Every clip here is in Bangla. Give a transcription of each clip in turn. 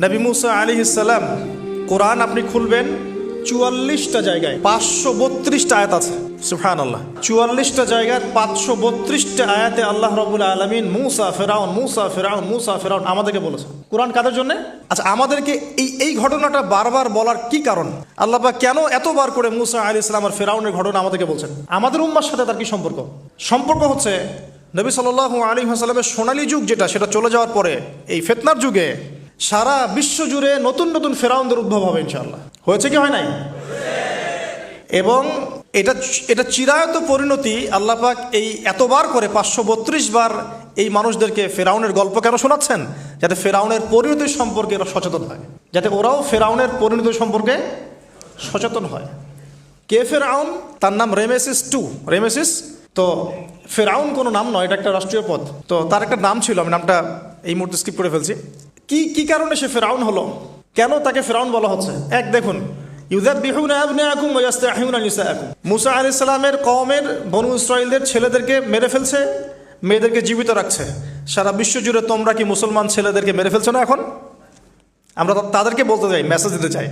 নবী মুসা আলাইহিস সালাম, কোরআন আপনি খুলবেন ৪৪টা জায়গায় ৫৩২টা আয়াত আছে। সুবহানাল্লাহ, ৪৪টা জায়গার ৫৩২টা আয়াতে আল্লাহ রাব্বুল আলামিন মুসা ফেরাউন মুসা ফেরাউন মুসা ফেরাউন আমাদেরকে বলেছে। কোরআন কাদের জন্য? আচ্ছা, আমাদেরকে এই ঘটনাটা বারবার বলার কি কারণ? আল্লাহ পাক কেন এতবার করে মুসা আলাইহিস সালাম আর ফেরাউনের ঘটনা আমাদেরকে বলছেন? আমাদের উম্মার সাথে তার কি সম্পর্ক? সম্পর্ক হচ্ছে নবী সাল্লাল্লাহু আলাইহি ওয়াসাল্লামের সোনালী যুগ যেটা, সেটা চলে যাওয়ার পরে এই ফিতনার যুগে সারা বিশ্ব জুড়ে নতুন নতুন ফেরাউনদের উদ্ভব হবে ইনশাআল্লাহ। হয়েছে কি হয় নাই? এবং এটা চিরায়ত পরিণতি। আল্লাহ পাক এই এতবার করে ৫৩২ বার এই মানুষদেরকে ফেরাউনের গল্প কেন শোনাচ্ছেন? যাতে ফেরাউনের পরিণতি সম্পর্কে এরা সচেতন হয়, যাতে ওরাও ফেরাউনের পরিণতি সম্পর্কে সচেতন হয়। কে ফেরাউন? তার নাম রেমেসিস রেমেসিস। তো ফেরাউন কোনো নাম নয়, এটা একটা রাষ্ট্রীয় পদ। তো তার একটা নাম ছিল, আমি নামটা এই মুহূর্তে স্কিপ করে ফেলছি। কি কারণে সে ফেরাউন হলো? কেন তাকে ফেরাউন বলা হচ্ছে? এক দেখুন, ইউযাববিহুনা আবনাআকুম ওয়া ইস্তাহইউনা নিসাআকুম। মুসা আলাইহিস সালামের কওমের বনু ইসরাঈলদের ছেলেদেরকে মেরে ফেলছে, মেয়েদেরকে জীবিত রাখছে। সারা বিশ্ব জুড়ে তোমরা কি মুসলমান ছেলেদেরকে মেরে ফেলছো না? এখন আমরা তাদেরকে বলতে চাই, মেসেজ দিতে চাই,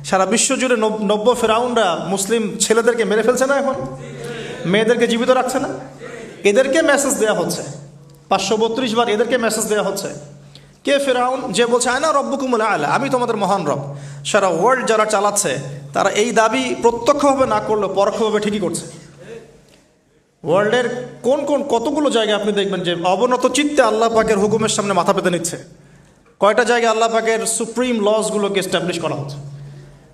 সারা বিশ্ব জুড়ে নব্য ফেরাউনরা মুসলিম ছেলেদেরকে মেরে ফেলছে না? এখন মেয়েদেরকে জীবিত রাখছে না? এদেরকে মেসেজ দেওয়া হচ্ছে ৫৩২ বার, এদেরকে মেসেজ দেওয়া হচ্ছে। কে ফেরাউন? যে বলছে আনা রব্বুকুমুল আ'লা, আমি তোমাদের মহান রব। সারা ওয়ার্ল্ড যারা চালাচ্ছে তারা এই দাবি প্রত্যক্ষভাবে না করলেও পরোক্ষভাবে ঠিকই করছে। ওয়ার্ল্ডের কতগুলো জায়গায় আপনি দেখবেন যে অবনত চিত্তে আল্লাহ পাকের হুকুমের সামনে মাথা পেতে নিচ্ছে। কয়টা জায়গায় আল্লাহ পাকের সুপ্রিম লসগুলোকে এস্টাবলিশ করা হচ্ছে।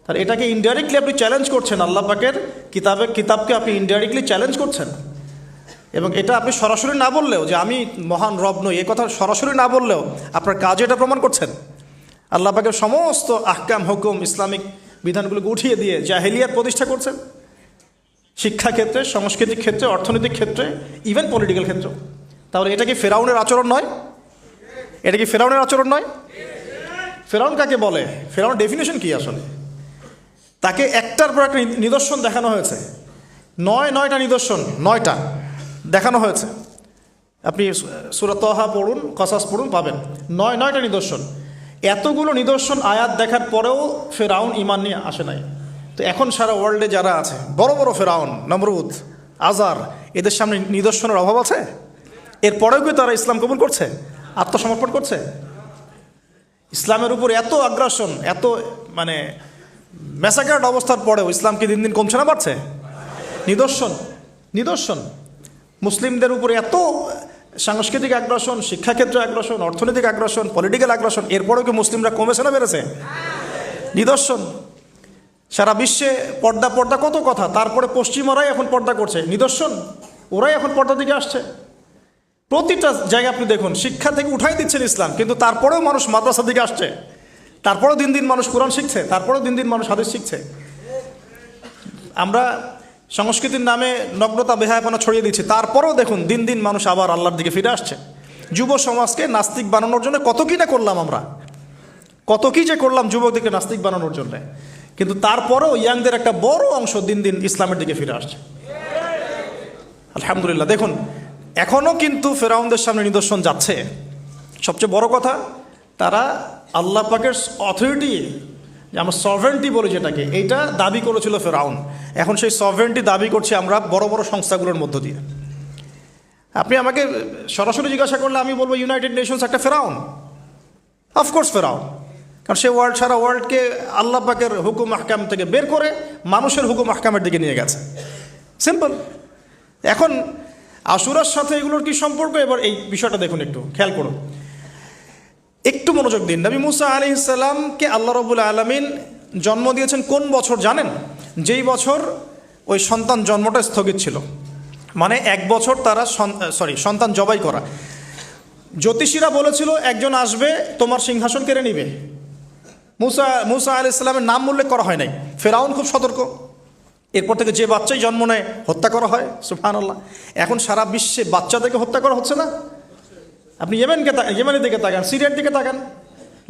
তার এটাকে ইনডাইরেক্টলি আপনি চ্যালেঞ্জ করছেন, আল্লাহ পাকের কিতাবকে আপনি ইনডাইরেক্টলি চ্যালেঞ্জ করছেন। এবং এটা আপনি সরাসরি না বললেও, যে আমি মহান রব নই, এ কথা সরাসরি না বললেও আপনার কাজে এটা প্রমাণ করছেন। আল্লাহ পাকের সমস্ত আহকাম হুকুম ইসলামিক বিধানগুলোকে উঠিয়ে দিয়ে জাহেলিয়াত প্রতিষ্ঠা করছেন, শিক্ষা ক্ষেত্রে, সাংস্কৃতিক ক্ষেত্রে, অর্থনৈতিক ক্ষেত্রে, ইভেন পলিটিক্যাল ক্ষেত্র। তাহলে এটা কি ফেরাউনের আচরণ নয়? এটা কি ফেরাউনের আচরণ নয়? ফেরাউন কাকে বলে? ফেরাউনের ডেফিনেশন কি আসলে? তাকে একটার পর একটা নিদর্শন দেখানো হয়েছে। নয়টা নিদর্শন, 9টা দেখানো হয়েছে। আপনি সূরা তাহা পড়ুন, কসাস পড়ুন, পাবেন 9টা নিদর্শন। এতগুলো নিদর্শন আয়াত দেখার পরেও ফেরাউন ঈমান নিয়ে আসে নাই। তো এখন সারা ওয়ার্ল্ডে যারা আছে, বড় বড় ফেরাউন, নমরুদ, আজার, এদের সামনে নিদর্শনের অভাব আছে? এরপরেও কি তারা ইসলাম কবুল করছে, আত্মসমর্পণ করছে? ইসলামের উপর এত আগ্রাসন, এত ম্যাসাকার্ড অবস্থার পরেও ইসলাম কি দিন দিন কমছে না বাড়ছে? নিদর্শন মুসলিমদের উপরে এত সাংস্কৃতিক আগ্রাসন, শিক্ষাক্ষেত্রে আগ্রাসন, অর্থনৈতিক আগ্রাসন, পলিটিক্যাল আগ্রাসন, এরপরেও কি মুসলিমরা কমেছে না বেড়েছে? নিদর্শন। সারা বিশ্বে পর্দা কত কথা, তারপরে পশ্চিমারাই এখন পর্দা করছে, নিদর্শন। ওরাই এখন পর্দার দিকে আসছে। প্রতিটা জায়গায় আপনি দেখুন, শিক্ষা থেকে উঠাই দিচ্ছেন ইসলাম, কিন্তু তারপরেও মানুষ মাদ্রাসার দিকে আসছে, তারপরেও দিন দিন মানুষ কোরআন শিখছে, তারপরেও দিন দিন মানুষ হাদিস শিখছে। আমরা সংস্কৃতির নামে নগ্নতা বেহায়াপনা ছড়িয়ে দিচ্ছি, তারপরেও দেখুন দিন দিন মানুষ আবার আল্লাহর দিকে ফিরে আসছে। যুব সমাজকে নাস্তিক বানানোর জন্য কত কি না করলাম আমরা, কত কি যে করলাম যুবকদেরকে নাস্তিক বানানোর জন্য, কিন্তু তারপরেও ইয়াংদের একটা বড় অংশ দিন দিন ইসলামের দিকে ফিরে আসছে। আলহামদুলিল্লাহ। দেখুন, এখনও কিন্তু ফেরাউনদের সামনে নিদর্শন যাচ্ছে। সবচেয়ে বড় কথা, তারা আল্লাহ পাকের অথরিটি, আমরা সভরেন্টি বলি যেটাকে, এইটা দাবি করেছিল ফেরাউন। এখন সেই সভরেন্টি দাবি করছি আমরা বড় বড় সংস্থাগুলোর মধ্য দিয়ে। আপনি আমাকে সরাসরি জিজ্ঞাসা করলে আমি বলবো ইউনাইটেড নেশনস একটা ফেরাউন। অফকোর্স ফেরাউন, কারণ সে সারা ওয়ার্ল্ডকে আল্লাহ পাকের হুকুম আহকাম থেকে বের করে মানুষের হুকুম আহকামের দিকে নিয়ে গেছে। সিম্পল। এখন আশুরার সাথে এগুলোর কি সম্পর্ক? এবার এই বিষয়টা দেখুন, একটু খেয়াল করুন, একটু মনোযোগ দিন। নবী মুসা আলাইহিস সালামকে আল্লাহ রাব্বুল আলামিন জন্ম দিয়েছেন কোন বছর জানেন? যেই বছর ওই সন্তান জন্মটা স্থগিত ছিল, 1 বছর তারা সন্তান জবাই করা। জ্যোতিষীরা বলেছিল একজন আসবে তোমার সিংহাসন কেড়ে নিবে। মুসা আলাইহিস সালামের নাম উল্লেখ করা হয় নাই। ফেরাউন খুব সতর্ক, এরপর থেকে যে বাচ্চাই জন্ম নেয় হত্যা করা হয়। সুবহানাল্লাহ। এখন সারা বিশ্বে বাচ্চাদেরকে হত্যা করা হচ্ছে না? আপনি ইয়েমেনের দিকে তাকান, সিরিয়ার দিকে তাকান,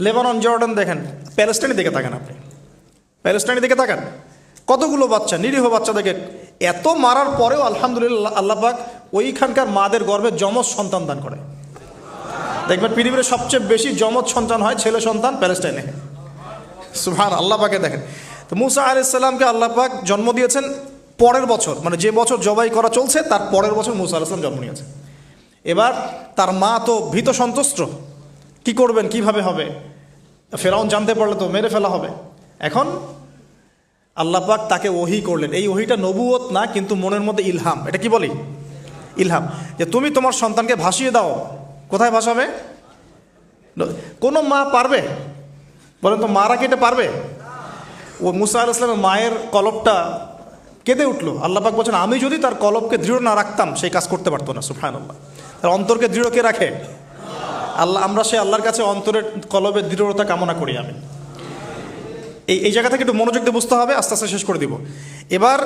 লেবানন, জর্ডান দেখেন, প্যালেস্টাইনের দিকে তাকান, আপনি প্যালেস্টাইনের দিকে তাকান, কতগুলো বাচ্চা, নিরীহ বাচ্চাদেরকে এত মারার পরেও আলহামদুলিল্লাহ আল্লাহ পাক ওইখানকার মাদের গর্ভে যমজ সন্তান দান করে। দেখবেন পৃথিবীর সবচেয়ে বেশি যমজ সন্তান হয় ছেলে সন্তান প্যালেস্টাইনে। সুবহান আল্লাহ পাকে দেখেন। তো মুসা আলাইহিস সালামকে আল্লাহ পাক জন্ম দিয়েছেন পরের বছর, মানে যে বছর জবাই করা চলছে তার পরের বছর মুসা আলাইহিস সালাম জন্ম নিয়েছে। এবার তার মা তো ভীত সন্ত্রস্ত, কি করবেন, কিভাবে হবে, ফেরাউন জানতে পারলে তো মেরে ফেলা হবে। এখন আল্লাহ পাক তাকে ওহী করলেন। এই ওহীটা নবুয়ত না, কিন্তু মনের মধ্যে ইলহাম। এটা কি বলি? ইলহাম। যে তুমি তোমার সন্তানকে ভাসিয়ে দাও। কোথায় ভাসাবে? কোনো মা পারবে? বলেন তো, মারা কেটে পারবে? ও মুসা আলাইহিস সালামের মায়ের কলবটা কেঁদে উঠলো। আল্লাহ পাক বলছেন, আমি যদি তার কলবকে দৃঢ় না রাখতাম সেই কাজ করতে পারতো না। সুবহানাল্লাহ। তার অন্তরকে দৃঢ় কে রাখে? আল্লাহ। আমরা সে আল্লাহর কাছে অন্তরের কলবের দৃঢ়তা কামনা করি। আমি এই জায়গা থেকে একটু মনোযোগ দিয়ে বুঝতে হবে, আস্তে আস্তে শেষ করে দিব। এবার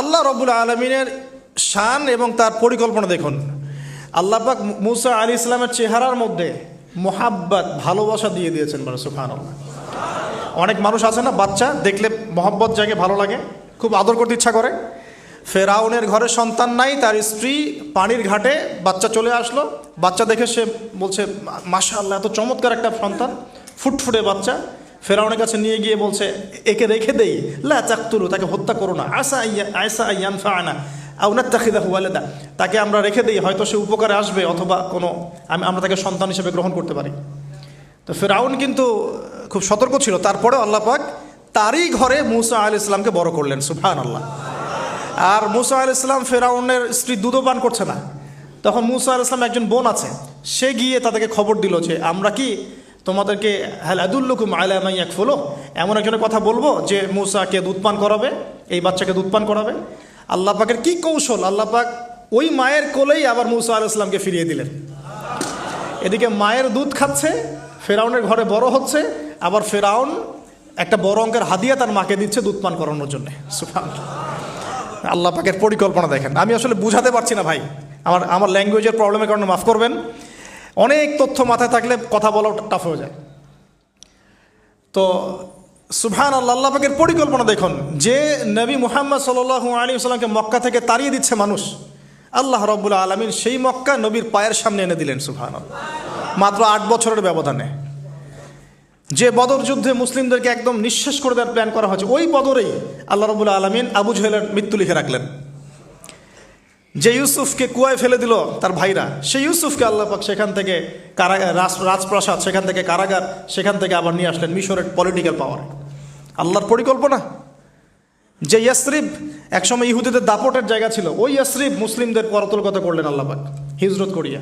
আল্লাহ রাব্বুল আলামিনের শান এবং তার পরিকল্পনা দেখুন। আল্লাহ পাক মুসা আলাইহিস সালামের চেহারার মধ্যে মোহাব্বত, ভালোবাসা দিয়ে দিয়েছেন। মানে সুবহানাল্লাহ। অনেক মানুষ আছে না, বাচ্চা দেখলে মহব্বত জাগে, ভালো লাগে, খুব আদর করতে ইচ্ছা করে। ফেরাউনের ঘরে সন্তান নাই, তার স্ত্রী পানির ঘাটে বাচ্চা চলে আসলো। বাচ্চা দেখে সে বলছে, মাশাআল্লাহ, এত চমৎকার একটা সন্তান, ফুটফুটে বাচ্চা। ফেরাউনের কাছে নিয়ে গিয়ে বলছে, একে রেখে দেই, লা তাকতুলু, তাকে হত্যা করো না, আয়সা ইয়ানফাআনা আও নাত্তাখিযাহু ওয়ালাদা, তাকে আমরা রেখে দেই, হয়তো সে উপকারে আসবে, অথবা কোনো আমরা তাকে সন্তান হিসেবে গ্রহণ করতে পারি। তো ফেরাউন কিন্তু খুব সতর্ক ছিল। তারপরে আল্লাহ পাক তারই ঘরে মুসা আলাইহিস সালামকে বড় করলেন। সুবহানাল্লাহ। আর মুসা আলাইহিস সালাম, ফেরাউনের স্ত্রী দুধও পান করছে না। তখন মুসা আলাইহিস সালাম একজন বোন আছে, সে গিয়ে তাদেরকে খবর দিল যে আমরা কি তোমাদেরকে হাল আদুল্লুকুম আলা মান ইয়াকফুলু, এমন একজনের কথা বলবো যে মুসাকে দুধ পান করাবে, এই বাচ্চাকে দুধ পান করাবে। আল্লাহ পাকের কি কৌশল! আল্লাহ পাক ওই মায়ের কোলেই আবার মুসা আলাইহিস সালামকে ফিরিয়ে দিলেন। এদিকে মায়ের দুধ খাচ্ছে, ফেরাউনের ঘরে বড় হচ্ছে, আবার ফেরাউন একটা বড় অঙ্কের হাদিয়া তার মাকে দিচ্ছে দুধ পান করানোর জন্য। সুবহানাল্লাহ। আল্লাহ পাকের পরিকল্পনা দেখেন। আমি আসলে বুঝাতে পারছি না ভাই, আমার ল্যাঙ্গুয়েজের প্রবলেমের কারণে মাফ করবেন। অনেক তথ্য মাথায় থাকলে কথা বলা টাফ হয়ে যায়। তো সুবহানাল্লাহ, আল্লাহ পাকের পরিকল্পনা দেখুন। যে নবী মুহাম্মদ সাল্লাল্লাহু আলাইহি ওয়াসাল্লামকে মক্কা থেকে তাড়িয়ে দিচ্ছে মানুষ, আল্লাহ রাব্বুল আলামিন সেই মক্কা নবীর পায়ের সামনে এনে দিলেন। সুবহানাল্লাহ। মাত্র 8 বছরের ব্যবধানে। যে বদর যুদ্ধে মুসলিমদেরকে একদম নিঃশেষ করে দেওয়ার প্ল্যান করা হয়েছে, ওই বদরেই আল্লাহ রাব্বুল আলামিন আবু জেহেলের মৃত্যু লিখে রাখলেন। যে ইউসুফকে কুয়ায় ফেলে দিল তার ভাইরা, সেই ইউসুফকে আল্লাহ পাক সেখান থেকে কারাগার, রাজপ্রাসাদ, সেখান থেকে কারাগার, সেখান থেকে আবার নিয়ে আসলেন মিশরের পলিটিক্যাল পাওয়ারে। আল্লাহর পরিকল্পনা। যে ইয়াসরিব একসময় ইহুদিদের দাপটের জায়গা ছিল, ওই ইয়াসরিব মুসলিমদের পরতলগত করলেন আল্লাহ পাক হিজরত করিয়া।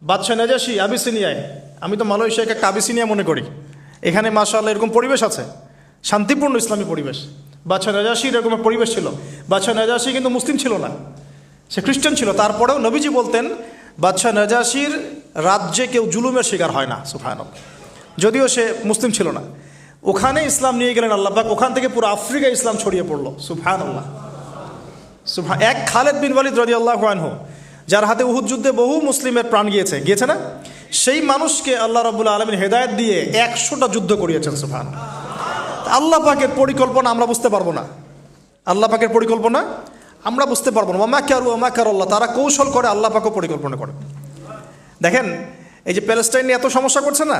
বাদশাহ নাজাশী আবিসিনিয়ায়, আমি তো মালয়েশিয়াকে একটা আবিসিনিয়া মনে করি, এখানে মাশাআল্লাহ এরকম পরিবেশ আছে, শান্তিপূর্ণ ইসলামী পরিবেশ। বাদশাহ নাজাশীর এরকম পরিবেশ ছিল। বাদশাহ নাজাশী কিন্তু মুসলিম ছিল না, সে খ্রিস্টান ছিল। তারপরেও নবীজি বলতেন, বাদশাহ নাজাশীর রাজ্যে কেউ জুলুমের শিকার হয় না। সুবহানাল্লাহ। যদিও সে মুসলিম ছিল না, ওখানে ইসলাম নিয়ে গেলেন আল্লাহ পাক। ওখান থেকে পুরো আফ্রিকায় ইসলাম ছড়িয়ে পড়লো। সুবহানাল্লাহ। এক খালেদ বিন ওয়ালিদ রাদিয়াল্লাহু আনহু, যার হাতে উহুদ যুদ্ধে বহু মুসলিমের প্রাণ গিয়েছে না, সেই মানুষকে আল্লাহ রাব্বুল আলামিন হেদায়েত দিয়ে 100টা যুদ্ধ করিয়েছেন। সুবহানাল্লাহ। আল্লাহ পাকের পরিকল্পনা আমরা বুঝতে পারবো না। আল্লাহ পাকের পরিকল্পনা আমরা বুঝতে পারবো না। মাকারু ওয়া মাকারাল্লাহ, তারা কৌশল করে, আল্লাহ পাকও পরিকল্পনা করে। দেখেন, এই যে প্যালেস্টাইন নিয়ে এত সমস্যা করছে না,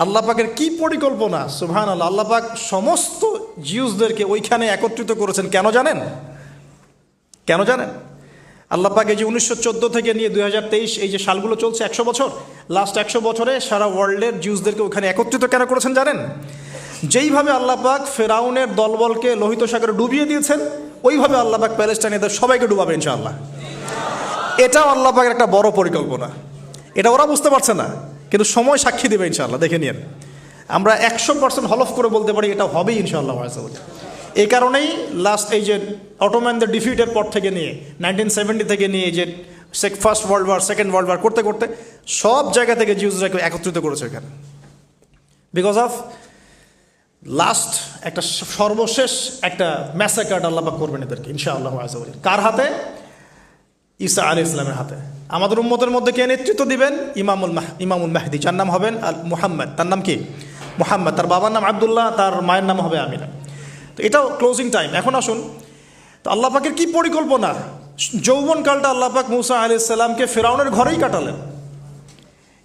আল্লাহ পাকের কি পরিকল্পনা! সুবহানাল্লাহ। আল্লাহ পাক সমস্ত জিউসদেরকে ওইখানে একত্রিত করেছেন। কেন জানেন? কেন জানেন? আল্লাহ পাক এই যে 1914 থেকে নিয়ে 2023 এই যে সালগুলো চলছে, 100 বছর, লাস্ট 100 বছরে সারা ওয়ার্ল্ডের জিউসদেরকে ওখানে একত্রিত কেন করেছেন জানেন? যেইভাবে আল্লাহ পাক ফেরাউনের দলবলকে লোহিত সাগরে ডুবিয়ে দিয়েছেন, ওইভাবে আল্লাহ পাক প্যালেস্টাইনিদের সবাইকে ডুবাবে ইনশাআল্লাহ। এটাও আল্লাহ পাকের একটা বড় পরিকল্পনা। এটা ওরা বুঝতে পারছে না, কিন্তু সময় সাক্ষী দেবে ইনশাআল্লাহ। দেখে নিন, আমরা 100% হলফ করে বলতে পারি এটা হবেই ইনশাআল্লাহ। এই কারণেই লাস্ট এই যে অটোম্যানদের ডিফিটের পর থেকে নিয়ে 1970 থেকে নিয়ে যে first world war, second world war করতে করতে সব জায়গা থেকে জিউসরাকে একত্রিত করেছে এখানে। বিকজ অফ লাস্ট একটা সর্বশেষ একটা ম্যাসাকার আল্লাহ পাক করবেন এদেরকে ইনশাআল্লাহ। কার হাতে? ঈসা আলাইহিস সালামের হাতে। আমাদের উম্মতের মধ্যে কে নেতৃত্ব দিবেন? ইমামুল মাহদি, যার নাম হবেন মুহাম্মদ। তার নাম কি? মুহাম্মদ। তার বাবার নাম আব্দুল্লাহ, তার মায়ের নাম হবে আমিনা। তো এটাও ক্লোজিং টাইম। এখন আসুন, তো আল্লাহ পাকের কি পরিকল্পনা! যৌবনকালটা আল্লাহ পাক মুসা আলাইহিস সালামকে ফেরাউনের ঘরেই কাটালেন।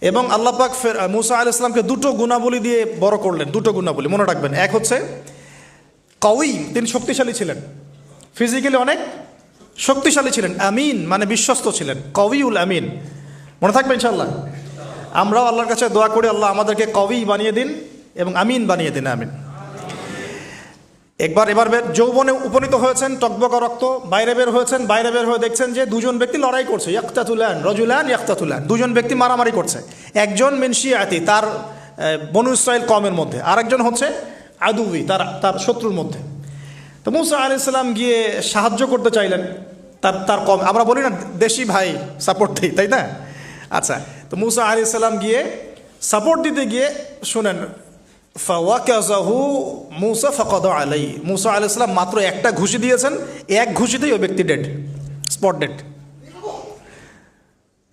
এবং আল্লাহ পাক মুসা আলাইহিস সালামকে দুটো গুণাবলী দিয়ে বড় করলেন, দুটো গুণাবলী মনে রাখবেন। এক হচ্ছে কওয়ী, তিনি শক্তিশালী ছিলেন, ফিজিক্যালি অনেক শক্তিশালী ছিলেন। আমিন মানে বিশ্বস্ত ছিলেন, কওয়ীউল আমিন, মনে থাকবে ইনশাআল্লাহ। আমরাও আল্লাহর কাছে দোয়া করি, আল্লাহ আমাদেরকে কওয়ী বানিয়ে দিন এবং আমিন বানিয়ে দিন, আমিন। এবার যৌবনে উপনীত হয়েছেন, টকবকা রক্ত, বাইরে বের হয়েছেন, বাইরে বের হয়ে দেখছেন যে দুজন ব্যক্তি লড়াই করছে, ইয়াক্তাতুলান রজুলান ইয়াক্তাতুলান, দুজন ব্যক্তি মারামারি করছে। একজন মিন শিয়াতি, তার বনু ইসরাইল কওমের মধ্যে, আরেকজন হচ্ছে আদুবি, তার শত্রুর মধ্যে। তো মুসা আলাইহিস সালাম গিয়ে সাহায্য করতে চাইলেন তার কম, আমরা বলি না দেশি ভাই সাপোর্ট দিই, তাই না? আচ্ছা, তো মুসা আলাইহিস সালাম গিয়ে সাপোর্ট দিতে গিয়ে শুনেন, ফাওয়াকাযাহু মুসা ফাকাদা আলাইহি, মুসা আলাইহিস সালাম মাত্র একটা ঘুষি দিয়েছেন, এক ঘুষিতেই ওই ব্যক্তি ডেড, স্পট ডেড।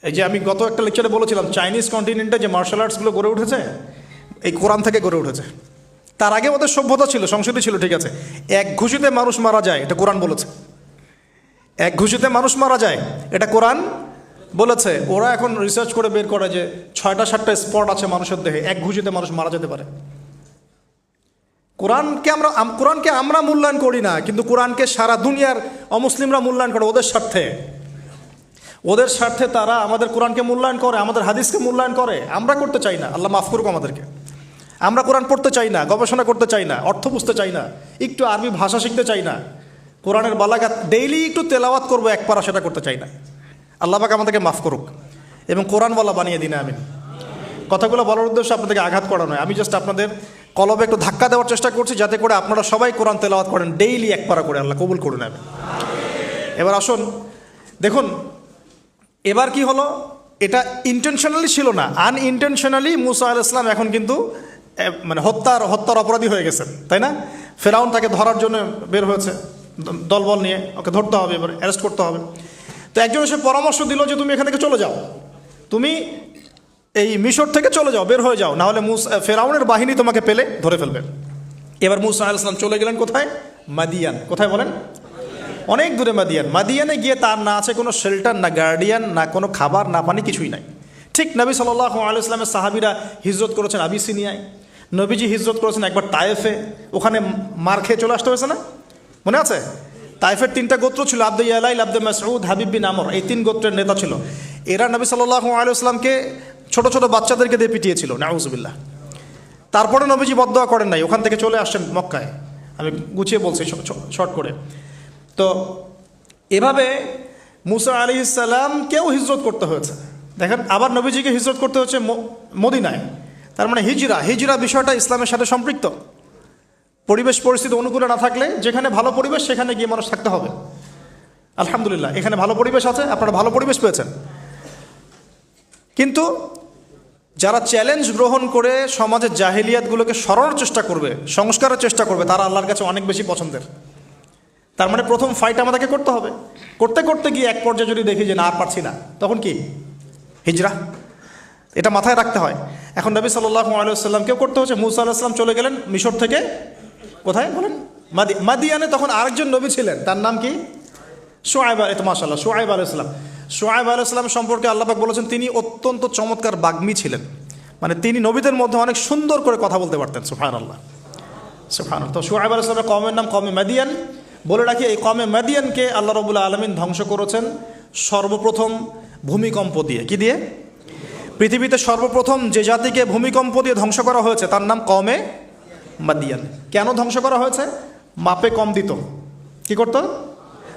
এই যে আমি গত একটা লেকচারে বলেছিলাম, চাইনিজ কন্টিনেন্টে যে মার্শাল আর্টসগুলো গড়ে উঠেছে এই কোরআন থেকে গড়ে উঠেছে। তার আগে ওদের সভ্যতা ছিল, সংস্কৃতি ছিল, ঠিক আছে। এক ঘুষিতে মানুষ মারা যায়, এটা কোরআন বলেছে। এক ঘুষিতে মানুষ মারা যায়, এটা কোরআন বলেছে। ওরা এখন রিসার্চ করে বের করে যে 6টা-7টা স্পট আছে মানুষের দেহে, এক ঘুষিতে মানুষ মারা যেতে পারে। কোরআনকে আমরা মূল্যায়ন করি না, কিন্তু কোরআনকে সারা দুনিয়ার অমুসলিমরা মূল্যায়ন করে ওদের স্বার্থে তারা আমাদের কোরআনকে মূল্যায়ন করে, আমাদের হাদিসকে মূল্যায়ন করে। আমরা করতে চাই না, আল্লাহ মাফ করুক আমাদেরকে। আমরা কোরআন পড়তে চাই না, গবেষণা করতে চাই না, অর্থ বুঝতে চাই না, একটু আরবি ভাষা শিখতে চাই না, কোরআনের বালাগাত ডেইলি একটু তেলাওয়াত করবো এক পারা, সেটা করতে চাই না। আল্লাহ পাক আমাদেরকে মাফ করুক এবং কোরআনওয়ালা বানিয়ে দিন, আমিন। কথাগুলো বলার উদ্দেশ্য আপনাদেরকে আঘাত করা নয়, আমি জাস্ট আপনাদের কলবে একটু ধাক্কা দেওয়ার চেষ্টা করছি, যাতে করে আপনারা সবাই কোরআন তেলাওয়াত করেন ডেইলি এক পারা করে। আল্লাহ কবুল করে নেবেন। এবার আসুন দেখুন, এবার কি হলো, এটা ইন্টেনশনালি ছিল না, আনইনটেনশনালি মুসা আলাইহিস সালাম এখন কিন্তু মানে হত্যার অপরাধী হয়ে গেছেন, তাই না? ফেরাউন তাকে ধরার জন্য বের হয়েছে দলবল নিয়ে, ওকে ধরতে হবে, এবার অ্যারেস্ট করতে হবে। তো একজন এসে পরামর্শ দিল যে তুমি এখান থেকে চলে যাও, তুমি এই মিশর থেকে চলে যাও, বের হয়ে যাও, নাহলে ফেরাউনের বাহিনী তোমাকে পেলে ধরে ফেলবে। এবার মুসা আলাইহিস সালাম চলে গেলেন কোথায়? মাদিয়ান। কোথায় বলেন? অনেক দূরে মাদিয়ান। মাদিয়ানে গিয়ে তার না আছে কোনো শেল্টার, না গার্ডিয়ান, না কোনো খাবার, না পানি, কিছুই নাই। ঠিক নবী সাল্লাল্লাহু আলাইহি ওয়াসাল্লামের সাহাবীরা হিজরত করেছেন আবিসিনিয়ায়, নবীজি হিজরত করেছেন একবার তায়েফে, ওখানে মার খেয়ে চলে আসতে হয়েছে না, মনে আছে? তায়েফের 3টা গোত্র ছিল, আব্দে ইয়ালাইল, আব্দে মাসউদ, হাবিব বিন আমর, এই 3 গোত্রের নেতা ছিল। এরা নবী সাল্লাল্লাহু আলাইহি ওয়াসাল্লামকে ছোট ছোট বাচ্চাদেরকে দিয়ে পিটিয়েছিল, নাউজুবিল্লাহ। তারপরে নবীজি বদদোয়া করেন নাই, ওখান থেকে চলে আসছেন মক্কায়। আমি গুছিয়ে বলছি শর্ট করে। তো এভাবে মুসা আলাইহিস সালামকেও হিজরত করতে হয়েছে। দেখেন, আবার নবীজিকে হিজরত করতে হচ্ছে মদিনায়। তার মানে হিজরা বিষয়টা ইসলামের সাথে সম্পৃক্ত। পরিবেশ পরিস্থিতি অনুকূলে না থাকলে, যেখানে ভালো পরিবেশ সেখানে গিয়ে মানুষ থাকতে হবে। আলহামদুলিল্লাহ, এখানে ভালো পরিবেশ আছে, আপনারা ভালো পরিবেশ পেয়েছেন। কিন্তু যারা চ্যালেঞ্জ গ্রহণ করে সমাজের জাহেলিয়াতগুলোকে সরানোর চেষ্টা করবে, সংস্কারের চেষ্টা করবে, তারা আল্লাহর কাছে অনেক বেশি পছন্দের। তার মানে প্রথম ফাইট আমাদেরকে করতে হবে। করতে করতে গিয়ে এক পর্যায়ে যদি দেখি যে না, আর পারছি না, তখন কি? হিজরা। এটা মাথায় রাখতে হয়। এখন নবী সাল্লাল্লাহু আলাইহি ওয়াসাল্লামকেও করতে হচ্ছে। মুসা আলাইহিস সালাম চলে গেলেন মিশর থেকে কোথায় বলেন? মাদিয়ানে। তখন আরেকজন নবী ছিলেন, তার নাম কি? শুআয়ব। মাশাআল্লাহ, শুআয়ব আলাইহিস সালাম। শুআয়ব আলাইহিস সালাম সম্পর্কে আল্লাহ পাক বলেছেন তিনি অত্যন্ত চমৎকার বাগ্মী ছিলেন, মানে তিনি নবীদের মধ্যে অনেক সুন্দর করে কথা বলতে পারতেন। সুবহানাল্লাহ, সুবহানাল্লাহ। তো শুআয়ব আলাইহিস সালামের কওমের নাম কওমে মাদিয়ান। বলে রাখি, এই কওমে মাদিয়ানকে আল্লাহ রাব্বুল আলামিন ধ্বংস করেছেন সর্বপ্রথম ভূমিকম্প দিয়ে। কি দিয়ে? পৃথিবীতে সর্বপ্রথম যে জাতিকে ভূমিকম্প দিয়ে ধ্বংস করা হয়েছে তার নাম কওমে মাদিয়ান। কেন ধ্বংস করা হয়েছে? মাপে কম দিত। কি করত?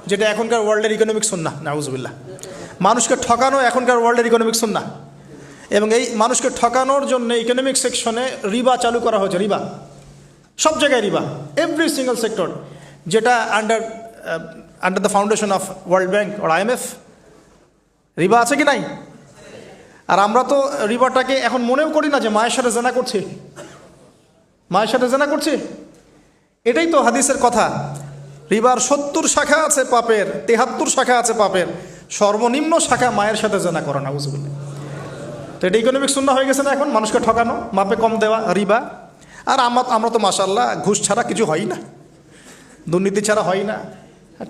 যেটা এখনকার ওয়ার্ল্ডের ইকোনমিক সুন্নাহ, নাউজুবিল্লাহ। মানুষকে ঠকানো এখনকার ওয়ার্ল্ডের ইকোনমিক সুন্নাহ। এবং এই মানুষকে ঠকানোর জন্য ইকোনমিক সেকশনে রিবা চালু করা হয়েছে। রিবা, সব জায়গায় রিবা, এভরি সিঙ্গল সেক্টর, যেটা under the foundation of World Bank আর IMF। রিবা আছে কি নাই? আর আমরা তো রিবাটাকে এখন মনেও করি না যে মায়ের সাথে জেনা করছি, মায়ের সাথে জেনা করছি। এটাই তো হাদিসের কথা। রিবার 70 শাখা আছে পাপের, 73 শাখা আছে পাপের, সর্বনিম্ন শাখা মায়ের সাথে জেনা করা, নাউজুবিল্লাহ। তো এটা ইকোনমিক সুন্নাহ হয়ে গেছে না এখন? মানুষকে ঠকানো, মাপে কম দেওয়া, রিবা। আর আমরা তো মাশাআল্লাহ ঘুষ ছাড়া কিছু হয় না, দুর্নীতি ছাড়া হয় না,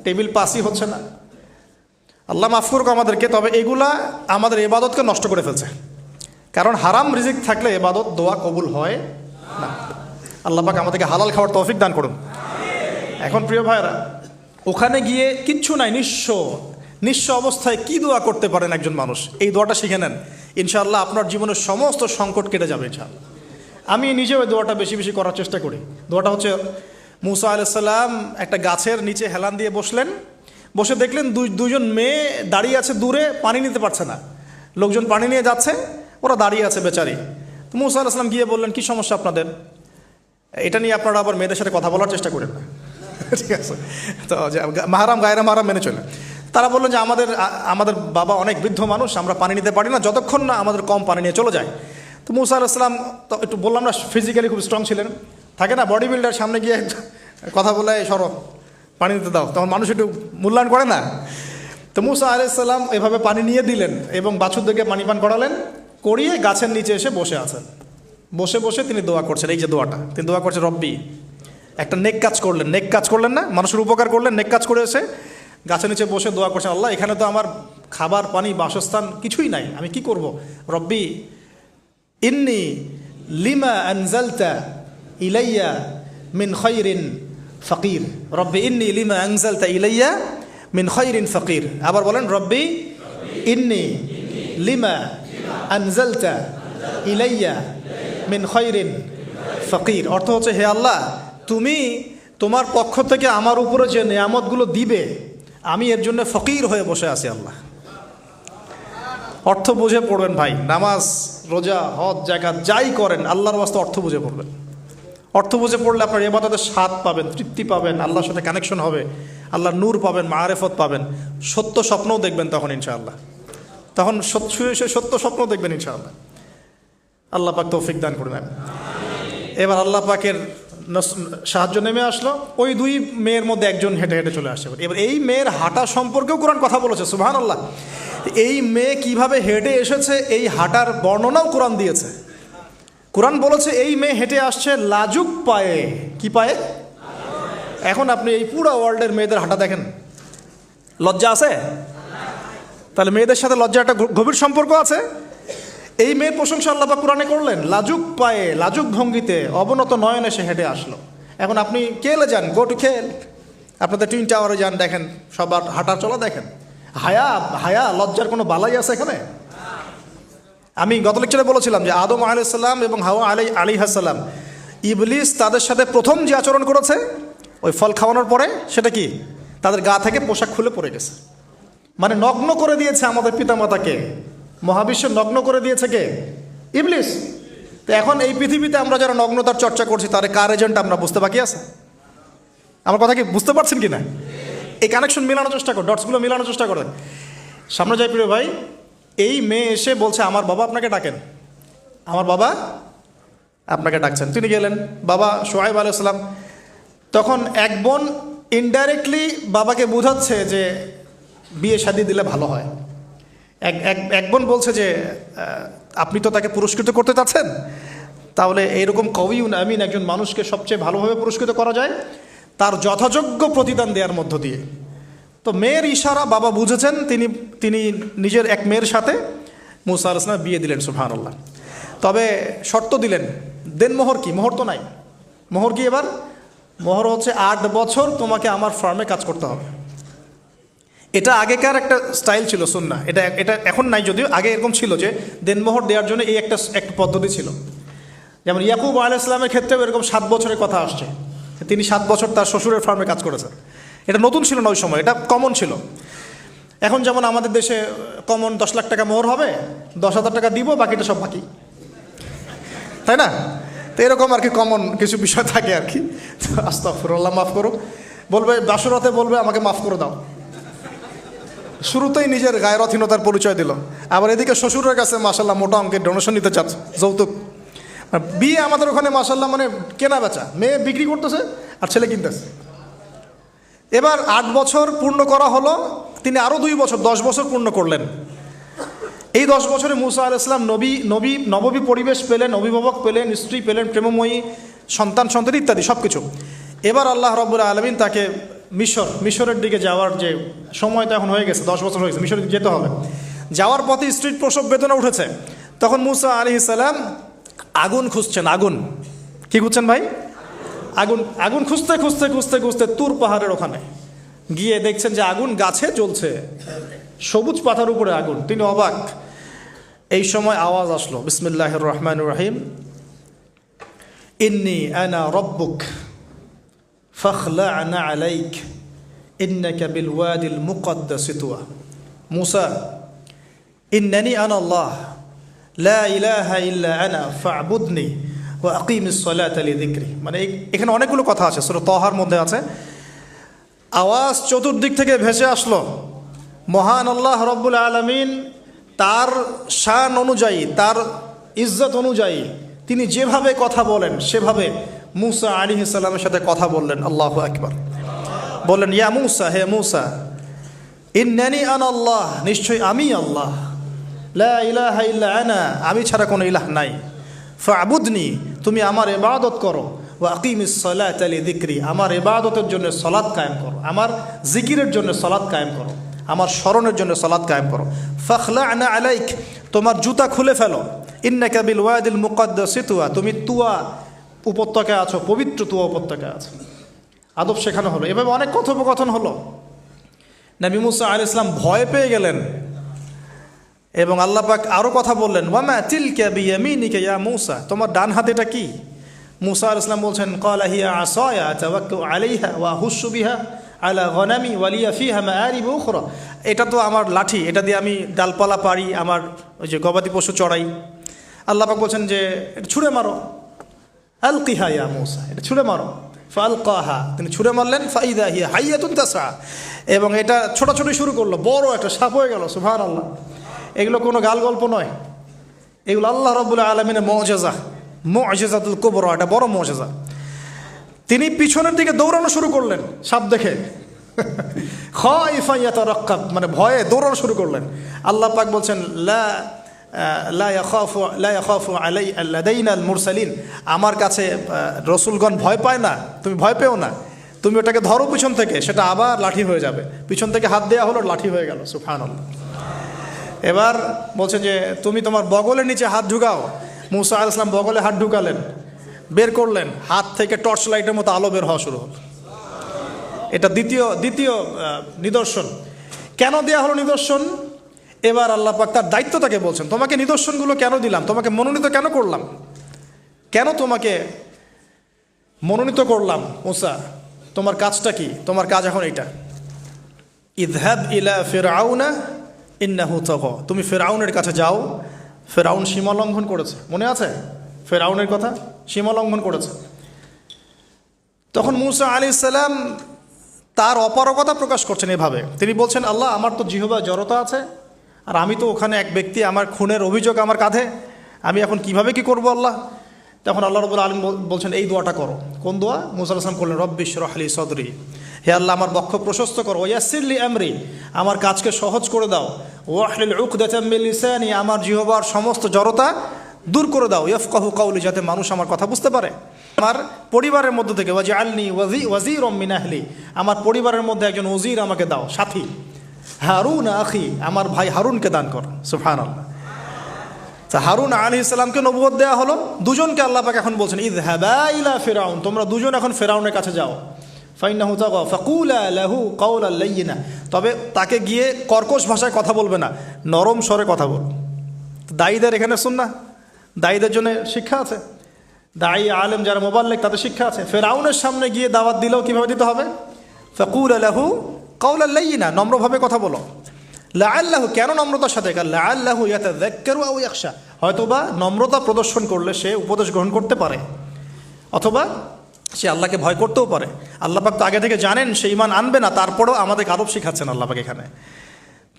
টেবিল পাসই হচ্ছে না। আল্লাহ মাফ করুক আমাদেরকে। তবে এগুলা আমাদের ইবাদতকে নষ্ট করে ফেলছে। কারণ হারাম রিজিক থাকলে ইবাদত দোয়া কবুল হয় না। আল্লাহ পাক আমাদেরকে হালাল খাওয়ার তৌফিক দান করুন। এখন প্রিয় ভাইরা, ওখানে গিয়ে কিচ্ছু নাই, নিঃস্ব অবস্থায় কি দোয়া করতে পারেন একজন মানুষ, এই দোয়াটা শিখে নেন, ইনশাআল্লাহ আপনার জীবনের সমস্ত সংকট কেটে যাবে ইনশাআল্লাহ। আমি নিজেও এই দোয়াটা বেশি বেশি করার চেষ্টা করি। দোয়াটা হচ্ছে, মুসা আলাইহিস সালাম একটা গাছের নিচে হেলান দিয়ে বসলেন, বসে দেখলেন দুইজন মেয়ে দাঁড়িয়ে আছে দূরে, পানি নিতে পারছে না, লোকজন পানি নিয়ে যাচ্ছে, ওরা দাঁড়িয়ে আছে বেচারি। তো মুসা আলাইহিস সালাম গিয়ে বললেন, কি সমস্যা আপনাদের? এটা নিয়ে আপনারা আবার মেয়েদের সাথে কথা বলার চেষ্টা করেন না, ঠিক আছে? তো মাহারাম গায়রা মাহারাম মেনে চলে। তারা বললেন যে আমাদের বাবা অনেক বৃদ্ধ মানুষ, আমরা পানি নিতে পারি না যতক্ষণ না আমাদের কম পানি নিয়ে চলে যায়। তো মুসা আলাইহিস সালাম তো একটু বললাম না, ফিজিক্যালি খুব স্ট্রং ছিলেন, থাকে না বডি বিল্ডার, সামনে গিয়ে কথা বলে সরো পানি নিতে দাও, তখন মানুষ একটু মূল্যায়ন করে না। তো মুসা আলাইহিস সালাম এভাবে পানি নিয়ে দিলেন এবং বাছুরদেরকে পানি পান করালেন, করিয়ে গাছের নিচে এসে বসে আছেন। বসে বসে তিনি দোয়া করছেন, এই যে দোয়াটা তিনি দোয়া করছেন, রব্বি, একটা নেক কাজ করলেন না, মানুষের উপকার করলেন, নেক কাজ করে এসে গাছের নিচে বসে দোয়া করছেন, আল্লাহ এখানে তো আমার খাবার পানি বাসস্থান কিছুই নাই, আমি কি করব? রব্বি ইন্নি লিমা আনজালতা ইলাইয়া মিন খায়রিন ফাকির, রব্বি ইন্নি লিমা আনজালতা ইলাইয়া মিন খায়রিন ফাকির। আবার বলেন, রব্বি ইন্নি লিমা আনজালতা ইলাইয়া মিন খায়রিন ফাকির। অর্থ হচ্ছে, হে আল্লাহ, তুমি তোমার পক্ষ থেকে আমার উপরে যে নিয়ামতগুলো দিবে, আমি এর জন্য ফকির হয়ে বসে আছি আল্লাহ। অর্থ বুঝে পড়বেন ভাই, নামাজ রোজা হজ জাকাত যাই করেন আল্লাহর ওয়াস্তে অর্থ বুঝে পড়বেন। অর্থ বুঝে পড়লে আপনার ইবাদতের স্বাদ পাবেন, তৃপ্তি পাবেন, আল্লাহর সাথে কানেকশন হবে, আল্লাহর নূর পাবেন, মাআরিফত পাবেন, সত্য স্বপ্নও দেখবেন তখন ইনশাআল্লাহ। তখন সত্য স্বপ্ন দেখবেন ইনশাআল্লাহ। আল্লাহ পাক তৌফিক দান করে নেন। এবার আল্লাহ পাকের সাহায্য নেমে আসলো, ওই দুই মেয়ের মধ্যে একজন হেঁটে হেঁটে চলে আসে। এবার এই মেয়ের হাঁটা সম্পর্কেও কোরআন কথা বলেছে, সুবহানাল্লাহ। এই মেয়ে কিভাবে হেঁটে এসেছে এই হাঁটার বর্ণনাও কোরআন দিয়েছে। কোরআন বলেছে এই মেয়ে হেঁটে আসছে লাজুক পায়ে। কি পায়ে? এখন আপনি এই পুরো ওয়ার্ল্ডের মেয়েদের হাঁটা দেখেন, লজ্জা আছে? তাহলে মেয়েদের সাথে লজ্জার একটা গভীর সম্পর্ক আছে। এই মেয়ের প্রশংসা আল্লাহ পাক কোরআনে করলেন, লাজুক পায়ে লাজুক ভঙ্গিতে অবনত নয়নে সে হেঁটে আসলো। এখন আপনি কেলে যান, গো টু খেল, আপনাদের টুইন টাওয়ারে যান, দেখেন সবার হাঁটার চলা দেখেন। হায়া লজ্জার কোনো বালাই আছে এখানে? আমি গত লেকচারে বলেছিলাম যে আদম আলাইহিস সালাম এবং হাওয়া আলাইহিস সালাম, ইবলিস তাদের সাথে প্রথম যে আচরণ করেছে ওই ফল খাওয়ানোর পরে, সেটা কি? তাদের গা থেকে পোশাক খুলে পড়ে গেছে, মানে নগ্ন করে দিয়েছে আমাদের পিতামাতাকে। মহাবিশ্ব নগ্ন করে দিয়েছে কে? ইবলিস। তো এখন এই পৃথিবীতে আমরা যারা নগ্নতার চর্চা করছি, তার কার এজেন্ট আমরা বুঝতে বাকি আছে? আমার কথা কি বুঝতে পারছেন কি না? এই কানেকশন মেলানোর চেষ্টা কর, ডটসগুলো মেলানোর চেষ্টা করেন। সামনে যাই প্রিয় ভাই, এই মেয়ে এসে বলছে, আমার বাবা আপনাকে ডাকেন, আমার বাবা আপনাকে ডাকছেন। তিনি গেলেন, বাবা শুআয়ব আলাইহিস সালাম। তখন এক বোন ইনডাইরেক্টলি বাবাকে বোঝাচ্ছে যে বিয়ে শাদী দিলে ভালো হয়। এক বোন বলছে যে আপনি তো তাকে পুরস্কৃত করতে চাচ্ছেন, তাহলে এইরকম কবিউন আমিন একজন মানুষকে সবচেয়ে ভালোভাবে পুরস্কৃত করা যায় তার যথাযোগ্য প্রতিদান দেওয়ার মধ্য দিয়ে। তো মেয়ের ইশারা বাবা বুঝেছেন, তিনি নিজের এক মেয়ের সাথে মুসা আলাইহিস সালাম বিয়ে দিলেন, সুবহানাল্লাহ। তবে শর্ত দিলেন, দেনমোহর কি? মোহর তো নাই। মোহর কি? এবার মোহর হচ্ছে 8 বছর তোমাকে আমার ফার্মে কাজ করতে হবে। এটা আগেকার একটা স্টাইল ছিল, সুন্নাহ। এটা এখন নাই, যদিও আগে এরকম ছিল যে দেনমোহর দেওয়ার জন্য এই একটা পদ্ধতি ছিল। যেমন ইয়াকুব আলাইহিস সালামের ক্ষেত্রেও এরকম 7 বছরের কথা আসছে, তিনি 7 বছর তার শ্বশুরের ফার্মে কাজ করেছেন। এটা নতুন ছিল না ওই সময়, এটা কমন ছিল। এখন যেমন আমাদের দেশে কমন 10 লাখ টাকা মোহর হবে, 10,000 টাকা দিব, বাকিটা সব বাকি, তাই না? তো এরকম আর কি কমন কিছু বিষয় থাকে আর কি। আস্তাগফিরুল্লাহ, মাফ করো। বলবে বাসুরাতে, বলবে আমাকে মাফ করে দাও। শুরুতেই নিজের গায়রথহীনতার পরিচয় দিল। আবার এদিকে শ্বশুরের কাছে মাশাল্লাহ মোটা অঙ্কের ডোনেশন নিতে চাচ্ছে, যৌতুক। বিয়ে আমাদের ওখানে মাশাল্লাহ মানে কেনা বেচা, মেয়ে বিক্রি করতেছে আর ছেলে কিনতেছে। এবার 8 বছর পূর্ণ করা হলো, তিনি আরও 2 বছর 10 বছর পূর্ণ করলেন। এই 10 বছরে মুসা আলাইহিস সালাম নববী পরিবেশ পেলেন, অভিভাবক পেলেন, স্ত্রী পেলেন, প্রেমময়ী সন্তান ইত্যাদি সব কিছু। এবার আল্লাহ রাব্বুল আলামিন তাকে মিশরের দিকে যাওয়ার যে সময় তো এখন হয়ে গেছে, 10 বছর হয়ে গেছে, মিশরে যেতে হবে। যাওয়ার পথে স্ত্রীর প্রসব বেদনা উঠেছে। তখন মুসা আলাইহিস সালাম আগুন খুঁজছেন। আগুন কি খুঁজছেন ভাই? আগুন। আগুন খুঁজতে খুঁজতে খুঁজতে খুঁজতে তুর পাহাড়ের ওখানে গিয়ে দেখছেন যে আগুন গাছে জ্বলছে, সবুজ পাতার উপরে আগুন। তিনি অবাক। এই সময় আওয়াজ আসলো, বিসমিল্লাহির রহমানির রহিম, ইন্নী আনা রব্বুক ফাখলা'না আলাইক ইন্নাকা বিল ওয়াদিল মুকদ্দাস তুয়া। মুসা, ইন্নানি আনা আল্লাহ লা ইলাহা ইল্লা আনা ফা'বুদনি ওয়া আকিমিস সালাতা লিযিকরি। মানে এখানে অনেকগুলো কথা আছে, সূরা তাহার মধ্যে আছে। আওয়াজ চতুর্দিক থেকে ভেসে আসলো। মহান আল্লাহ রব্বুল আলামিন তার শান অনুযায়ী, তার ইজ্জত অনুযায়ী তিনি যেভাবে কথা বলেন সেভাবে মুসা আলাইহিস সালামের সাথে কথা বললেন। আল্লাহু আকবার। বললেন, ইয়া মুসা, হে মুসা, ইন্নানি আনা আল্লাহ, নিশ্চয়ই আমি আল্লাহ, লা ইলাহা ইল্লা আনা, আমি ছাড়া কোনো ইলাহ নাই, ফা'বুদনি, তুমি আমার ইবাদত করো, ওয়া আকিমিস সালাতা লিযিকরি, আমার ইবাদতের জন্য সালাত কায়েম করো, আমার জিকিরের জন্য সালাত কায়েম করো, আমার স্মরণের জন্য সালাত কায়েম করো। ফাখলা'না আলাইক, তোমার জুতা খুলে ফেলো, ইন্নাকা বিল ওয়াদিল মুকদ্দাস তুয়া, তুমি তুয়া উপত্যকায় আছো, পবিত্র তুয়া উপত্যকায় আছো। আদব শেখানো হলো। এভাবে অনেক কথোপকথন হলো। নবী মুসা আলাইহিস সালাম ভয় পেয়ে গেলেন এবং আল্লাহ পাক আরও কথা বললেন, ওয়ামা তিলকা বিয়ামিনিকা ইয়া মুসা, তোমার ডান হাতেটা কি? মুসা আলাইহিস সালাম বলছেন, ক্বালা হিয়া আসায়া আতাওয়াক্কাউ আলাইহা ওয়া আহুশু বিহা আলা গনামি ওয়া লিয়া ফিহা মাআরিব উখরা। এটা তো আমার লাঠি, এটা দিয়ে আমি ডালপালা পারি, আমার ওই যে গবাদি পশু চড়াই। আল্লাহ পাক বলছেন যে এটা ছুঁড়ে মারো, আলকিহা ইয়া মুসা, এটা ছুঁড়ে মারো। ফালকাহা, তিনি ছুঁড়ে মারলেন, ফাইদা হিয়া হাইয়াতুন তাসা, এবং এটা ছোটাছুটি শুরু করলো, বড় একটা সাপ হয়ে গেল। সুবহানাল্লাহ। এগুলো কোনো গাল গল্প নয়, এগুলো আল্লাহ রাব্বুল আলামিনের মুআজিজা, মুআজিজাতুল কুবরা, এটা বড় মুআজিজা। তিনি পিছনের দিকে দৌড়ানো শুরু করলেন সাপ দেখে, খাইফা ইয়াতারাক্কাব, মানে ভয়ে দৌড়ানো শুরু করলেন। আল্লাহ পাক বলছেন, লা ইয়াখাফু লাদাইনাল মুরসালিন, আমার কাছে রসুলগণ ভয় পায় না, তুমি ভয় পেও না, তুমি ওটাকে ধরো পিছন থেকে, সেটা আবার লাঠি হয়ে যাবে। পিছন থেকে হাত দেওয়া হলো, লাঠি হয়ে গেল। সুবহানাল্লাহ। এবার বলছেন যে তুমি তোমার বগলের নিচে হাত ঢুকাও। মুসা আলাইহিস সালাম বগলে হাত ঢুকালেন, বের করলেন, হাত থেকে টর্চ লাইটের মতো আলো বের হওয়া শুরু হলো। এটা দ্বিতীয় নিদর্শন। কেন দেয়া হলো নিদর্শন? এবার আল্লাহ পাক তার দায়িত্বটাকে বলছেন, তোমাকে নিদর্শনগুলো কেন দিলাম, তোমাকে মনোনীত কেন করলাম, কেন তোমাকে মনোনীত করলাম মুসা, তোমার কাজটা কি? তোমার কাজ এখন এইটা, ইযহাব ইলা ফিরআউনা ইন্নাহু তাগা, তুমি ফিরআউনের কাছে যাও। ফিরআউন সীমা লঙ্ঘন করেছে, মনে আছে ফিরআউনের কথা? সীমা লঙ্ঘন করেছে। তখন মুসা আলাইহিস সালাম তার অপারগতা প্রকাশ করছেন এভাবে। তিনি বলছেন, আল্লাহ, আমার তো জিহ্বায় জড়তা আছে, আর আমি তো ওখানে এক ব্যক্তি, আমার খুনের অভিযোগ আমার কাঁধে, আমি এখন কিভাবে কি করব আল্লাহ? তখন আল্লাহ রাব্বুল আলামিন বলছেন, এই দোয়াটা করো। কোন দোয়া? মুসা আলাইহিস সালাম করলেন, রব্বি ইশরাহ লি সদরি, হে আল্লাহ আমার বক্ষ প্রশস্ত করো, ওয়াসির লি আমরি, আমার কাজকে সহজ করে দাও, ওয়াহলিল উকদাতাম মিন লিসানি, আমার জিহ্বার সমস্ত জড়তা দূর করে দাও, ইয়াফকাহু কাওলি, যাতে মানুষ আমার কথা বুঝতে পারে। আমার পরিবারের মধ্য থেকে ওয়াজআলনি ওয়াজিরাম মিন আহলি, আমার পরিবারের মধ্যে একজন ওজির আমাকে দাও, সাথী। হারুন আখি, আমার ভাই হারুনকে দান কর। সুবহানাল্লাহ। তা হারুন আলাইহিস সালামকে নবুয়ত দেওয়া হলো। দুজনকে আল্লাহ পাক এখন বলছেন, ইযহাবা ইলা ফিরআউন, তোমরা দুজন এখন ফিরআউনের কাছে যাও। ফাইন্নাহু তাগা ফাকুলা লাহু কাওলাল লাইয়িনা, তবে তাকে গিয়ে কর্কশ ভাষায় কথা বলবে না, নরম স্বরে কথা বল। দায়ীদের এখানে সুন্নাহ, দায়ীদের জন্য শিক্ষা আছে, দায়ী আলেম যারা মুবাল্লিগ তাদের শিক্ষা আছে। ফিরআউনের সামনে গিয়ে দাওয়াত দিলেও কিভাবে দিতে হবে? ফাকুলা লাহু কাওলাল লাইয়িনা, নম্রভাবে কথা বলো। লাআল্লাহু, কেন নম্রতার সাথে? লাআল্লাহু ইয়াতাযাক্কারু আও ইয়াখশা, হয়তোবা নম্রতা প্রদর্শন করলে সে উপদেশ গ্রহণ করতে পারে, অথবা সে আল্লাহকে ভয় করতেও পারে। আল্লাহ পাক তো আগে থেকে জানেন সে ঈমান আনবে না, তারপরেও আমাদের আদব শিখাচ্ছেন আল্লাহ পাক এখানে।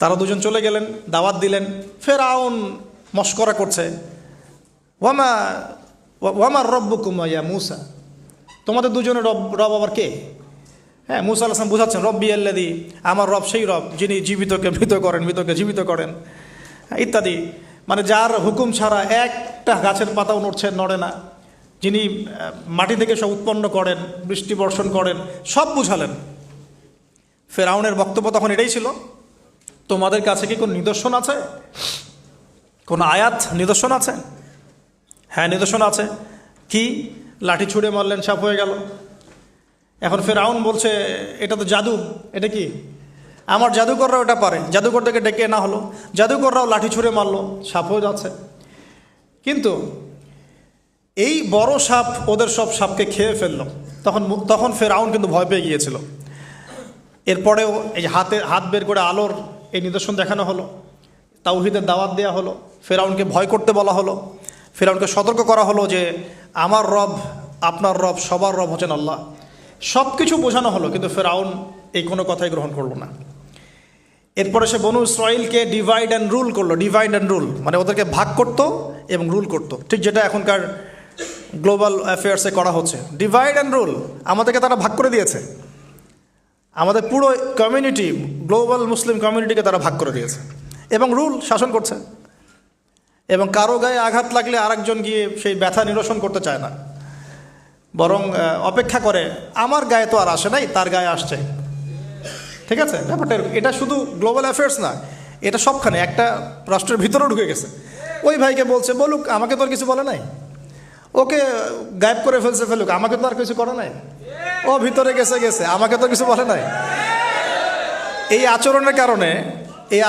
তারা দুজন চলে গেলেন, দাওয়াত দিলেন। ফিরআউন মশকরা করছে, ওয়ামার রব্বুকুম ইয়া মুসা, তোমাদের দুজনের রব আবার কে? হ্যাঁ, মুসা আলাইহিস সালাম বুঝাচ্ছেন, রব্বি আল্লাযী, আমার রব সেই রব যিনি জীবিতকে মৃত করেন, মৃতকে জীবিত করেন, ইত্যাদি। মানে যার হুকুম ছাড়া একটা গাছের পাতাও নড়ে না, যিনি মাটি থেকে সব উৎপন্ন করেন, বৃষ্টি বর্ষণ করেন, সব বুঝালেন। ফিরআউনের বক্তব্য তখন এটাই ছিল, তোমাদের কাছে কি কোনো নিদর্শন আছে? কোনো আয়াত নিদর্শন আছে? হ্যাঁ, নিদর্শন আছে। কি? লাঠি ছুঁড়ে মারলেন, সাপ হয়ে গেল। এখন ফেরাউন বলছে এটা তো জাদু, এটা কি? আমার জাদুকররাও এটা পারে, জাদুকরদেরকে ডেকে না হলো, জাদুকররাও লাঠি ছুঁড়ে মারলো, সাপ হয়ে যাচ্ছে। কিন্তু এই বড় সাপ ওদের সব সাপকে খেয়ে ফেললো। তখন ফেরাউন কিন্তু ভয় পেয়ে গিয়েছিল। এরপরেও এই হাত বের করে আলোর এই নিদর্শন দেখানো হলো, তাওহীদের দাওয়াত দেওয়া হলো, ফেরাউনকে ভয় করতে বলা হলো, ফেরাউনকে সতর্ক করা হলো যে আমার রব, আপনার রব, সবার রব হচ্ছেন আল্লাহ। সব কিছু বোঝানো হলো, কিন্তু ফেরাউন এই কোনো কথাই গ্রহণ করলো না। এরপরে সে বনু ইসরাইলকে ডিভাইড অ্যান্ড রুল করলো। ডিভাইড অ্যান্ড রুল মানে ওদেরকে ভাগ করতো এবং রুল করতো, ঠিক যেটা এখনকার গ্লোবাল অ্যাফেয়ার্সে করা হচ্ছে। ডিভাইড অ্যান্ড রুল, আমাদেরকে তারা ভাগ করে দিয়েছে। আমাদের পুরো কমিউনিটি, গ্লোবাল মুসলিম কমিউনিটিকে তারা ভাগ করে দিয়েছে এবং রুল, শাসন করছে। এবং কারো গায়ে আঘাত লাগলে আরেকজন গিয়ে সেই ব্যথা নিরসন করতে চায় না, বরং অপেক্ষা করে আমার গায়ে তো আর আসে নাই, তার গায়ে আসছে। ঠিক আছে ব্যাপারটা? এটা শুধু গ্লোবাল অ্যাফেয়ার্স না, এটা সবখানে, একটা রাষ্ট্রের ভিতরেও ঢুকে গেছে। ওই ভাইকে বলছে বলুক, আমাকে তো আর কিছু বলে নাই, ওকে গায়েব করে ফেলুক, আমাকে তো আর কিছু করে নাই, ও ভিতরে গেছে, আমাকে তো কিছু বলে নাই। এই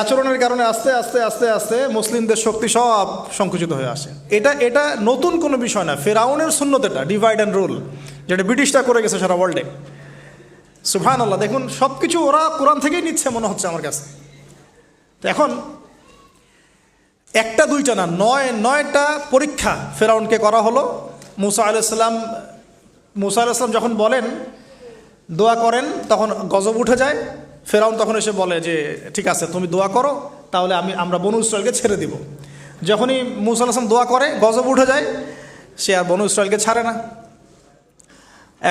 আচরণের কারণে আস্তে আস্তে আস্তে আস্তে মুসলিমদের শক্তি সব সংকুচিত হয়ে আসে। এটা নতুন কোনো বিষয় না, ফেরাউনের সুন্নত এটা, ডিভাইড অ্যান্ড রুল, যেটা ব্রিটিশরা করে গেছে সারা ওয়ার্ল্ডে। সুবহানাল্লাহ, দেখুন সব কিছু ওরা কোরআন থেকেই নিচ্ছে মনে হচ্ছে আমার কাছে। তো এখন একটা দুইটা না, নয়টা পরীক্ষা ফেরাউনকে করা হলো। মুসা আলাইহিস সালাম যখন বলেন, দোয়া করেন, তখন গজব উঠে যায়। ফেরাউন তখন এসে বলে যে ঠিক আছে, তুমি দোয়া করো, তাহলে আমরা বনু ইসরাইলকে ছেড়ে দিব। যখনই মুসা আলাইহিস সালাম দোয়া করে, গজব উঠে যায়, সে আর বনু ইসরাইলকে ছাড়ে না।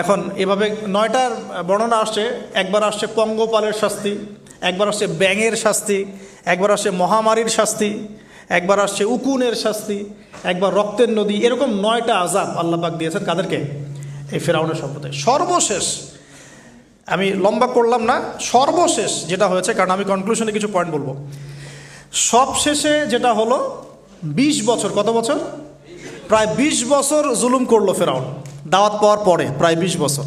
এখন এভাবে 9টার বর্ণনা আসছে। একবার আসছে পঙ্গপালের শাস্তি, একবার আসছে ব্যাঙের শাস্তি, একবার আসছে মহামারীর শাস্তি, একবার আসছে উকুনের শাস্তি, একবার রক্তের নদী। এরকম 9টা আযাব আল্লাহ পাক দিয়েছেন কাদেরকে? এই ফেরাউনের সম্প্রদায়। সর্বশেষ, আমি লম্বা করলাম না, সর্বশেষ যেটা হয়েছে, কারণ আমি কনক্লুশনে কিছু পয়েন্ট বলবো। সবশেষে যেটা হলো, 20 বছর, কত বছর? প্রায় 20 বছর জুলুম করলো ফেরাউন দাওয়াত পাওয়ার পরে। প্রায় 20 বছর।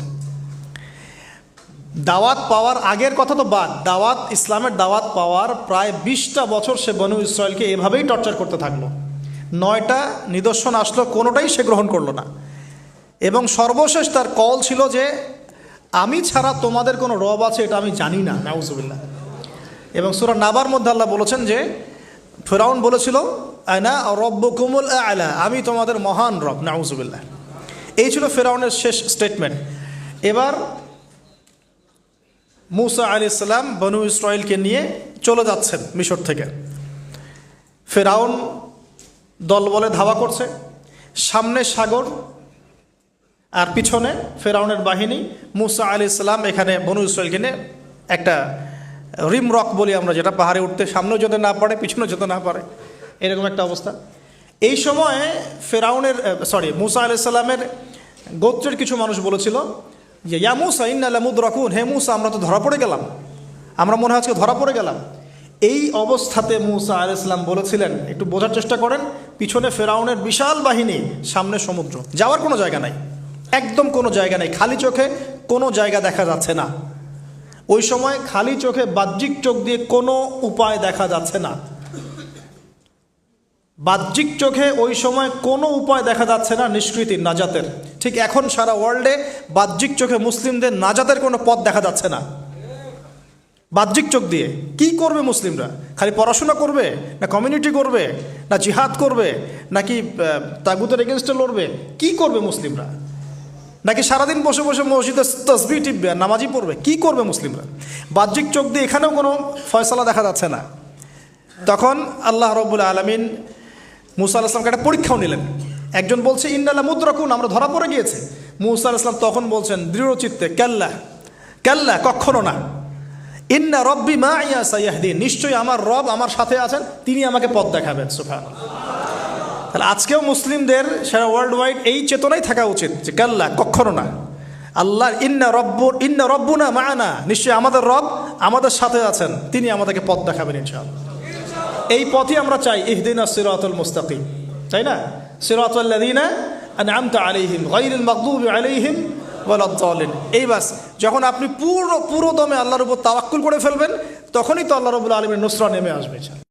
দাওয়াত পাওয়ার আগের কথা তো বাদ, ইসলামের দাওয়াত পাওয়ার প্রায় 20টা বছর সে বনু ইসরাইলকে এভাবেই টর্চার করতে থাকলো। 9টা নিদর্শন আসলো, কোনোটাই সে গ্রহণ করলো না। এবং সর্বশেষ তার কল ছিল যে আমি ছাড়া তোমাদের কোনো রব আছে এটা আমি জানি না, নাউজুবিল্লাহ। এবং সূরা নাবার মধ্যে আল্লাহ বলেছেন যে ফেরাউন বলেছিল আনা রব্বুকুমুল আ'লা, আমি তোমাদের মহান রব, নাউজুবিল্লাহ। এই ছিল ফেরাউনের শেষ স্টেটমেন্ট। এবার মুসা আলাইহিস সালাম বনু ইসরাইলকে নিয়ে চলে যাচ্ছেন মিশর থেকে। ফেরাউন দলবলে ধাওয়া করছে, সামনে সাগর আর পিছনে ফেরাউনের বাহিনী। মুসা আলাইহিস সালাম এখানে বনু ইসরাইলকে নিয়ে একটা রিম রক বলি আমরা, যেটা পাহাড়ে উঠতে সামনেও যেতে না পারে, পিছনেও যেতে না পারে, এরকম একটা অবস্থা। এই সময়ে মুসা আলাইহিস সালামের গোত্রের কিছু মানুষ বলেছিল যে ইয়া মুসা ইন্না লামুদরাকুন, হে মুসা আমরা তো ধরা পড়ে গেলাম, আমরা মনে হয় আজকে ধরা পড়ে গেলাম। এই অবস্থাতে মুসা আলাইহিস সালাম বলেছিলেন, একটু বোঝার চেষ্টা করেন, পিছনে ফেরাউনের বিশাল বাহিনী, সামনে সমুদ্র, যাওয়ার কোনো জায়গা নাই, একদম কোনো জায়গা নেই, খালি চোখে কোনো জায়গা দেখা যাচ্ছে না। ওই সময় খালি চোখে, বাহ্যিক চোখ দিয়ে কোনো উপায় দেখা যাচ্ছে না। বাহ্যিক চোখে ওই সময় কোনো উপায় দেখা যাচ্ছে না নিষ্কৃতির, নাজাতের। ঠিক এখন সারা ওয়ার্ল্ডে বাহ্যিক চোখে মুসলিমদের নাজাতের কোনো পথ দেখা যাচ্ছে না। বাহ্যিক চোখ দিয়ে কি করবে মুসলিমরা? খালি পড়াশোনা করবে, না কমিউনিটি করবে, না জিহাদ করবে, নাকি তাগুতের এগেনস্টে লড়বে? কি করবে মুসলিমরা? নাকি সারাদিন বসে বসে মসজিদে তাসবিহ টিপবে আর নামাজি পড়বে? কি করবে মুসলিমরা? বাহ্যিক চোখ দিয়ে এখানেও কোনো ফয়সালা দেখা যাচ্ছে না। তখন আল্লাহ রাব্বুল আলামিন মুসা আলাইহিস সালামকে একটা পরীক্ষাও নিলেন। একজন বলছে ইন্না লামুদরাকুন, আমরা ধরা পড়ে গিয়েছে। মুসা আলাইহিস সালাম তখন বলছেন দৃঢ় চিত্তে, কাল্লা কাল্লা, কখনো না, ইন্না রব্বি মাইয়া সাইয়াহদিন, নিশ্চয়ই আমার রব আমার সাথে আছেন, তিনি আমাকে পথ দেখাবেন। সুবহানাল্লাহ। তাহলে আজকেও মুসলিমদের সারা ওয়ার্ল্ড ওয়াইড এই চেতনাই থাকা উচিত যে কাল্লা, কখনো না। আল্লাহ ইন্না রব্বুনা মা'ানা, নিশ্চয়ই আমাদের রব আমাদের সাথে আছেন, তিনি আমাদেরকে পথ দেখাবেন ইনশাআল্লাহ। এই পথে আমরা চাই ইহদিনাস সিরাতাল মুস্তাকিম, তাই না? সিরাতাল লাযিনা আনআমতা আলাইহিম গায়রিল মাগদুবি আলাইহিম ওয়ালাদ-দাল্লিন। এই বাস যখন আপনি পুরো দমে আল্লাহর উপর তাওয়াক্কুল করে ফেলবেন, তখনই তো আল্লাহ রাব্বুল আলামিনের নুসরা নেমে আসবে।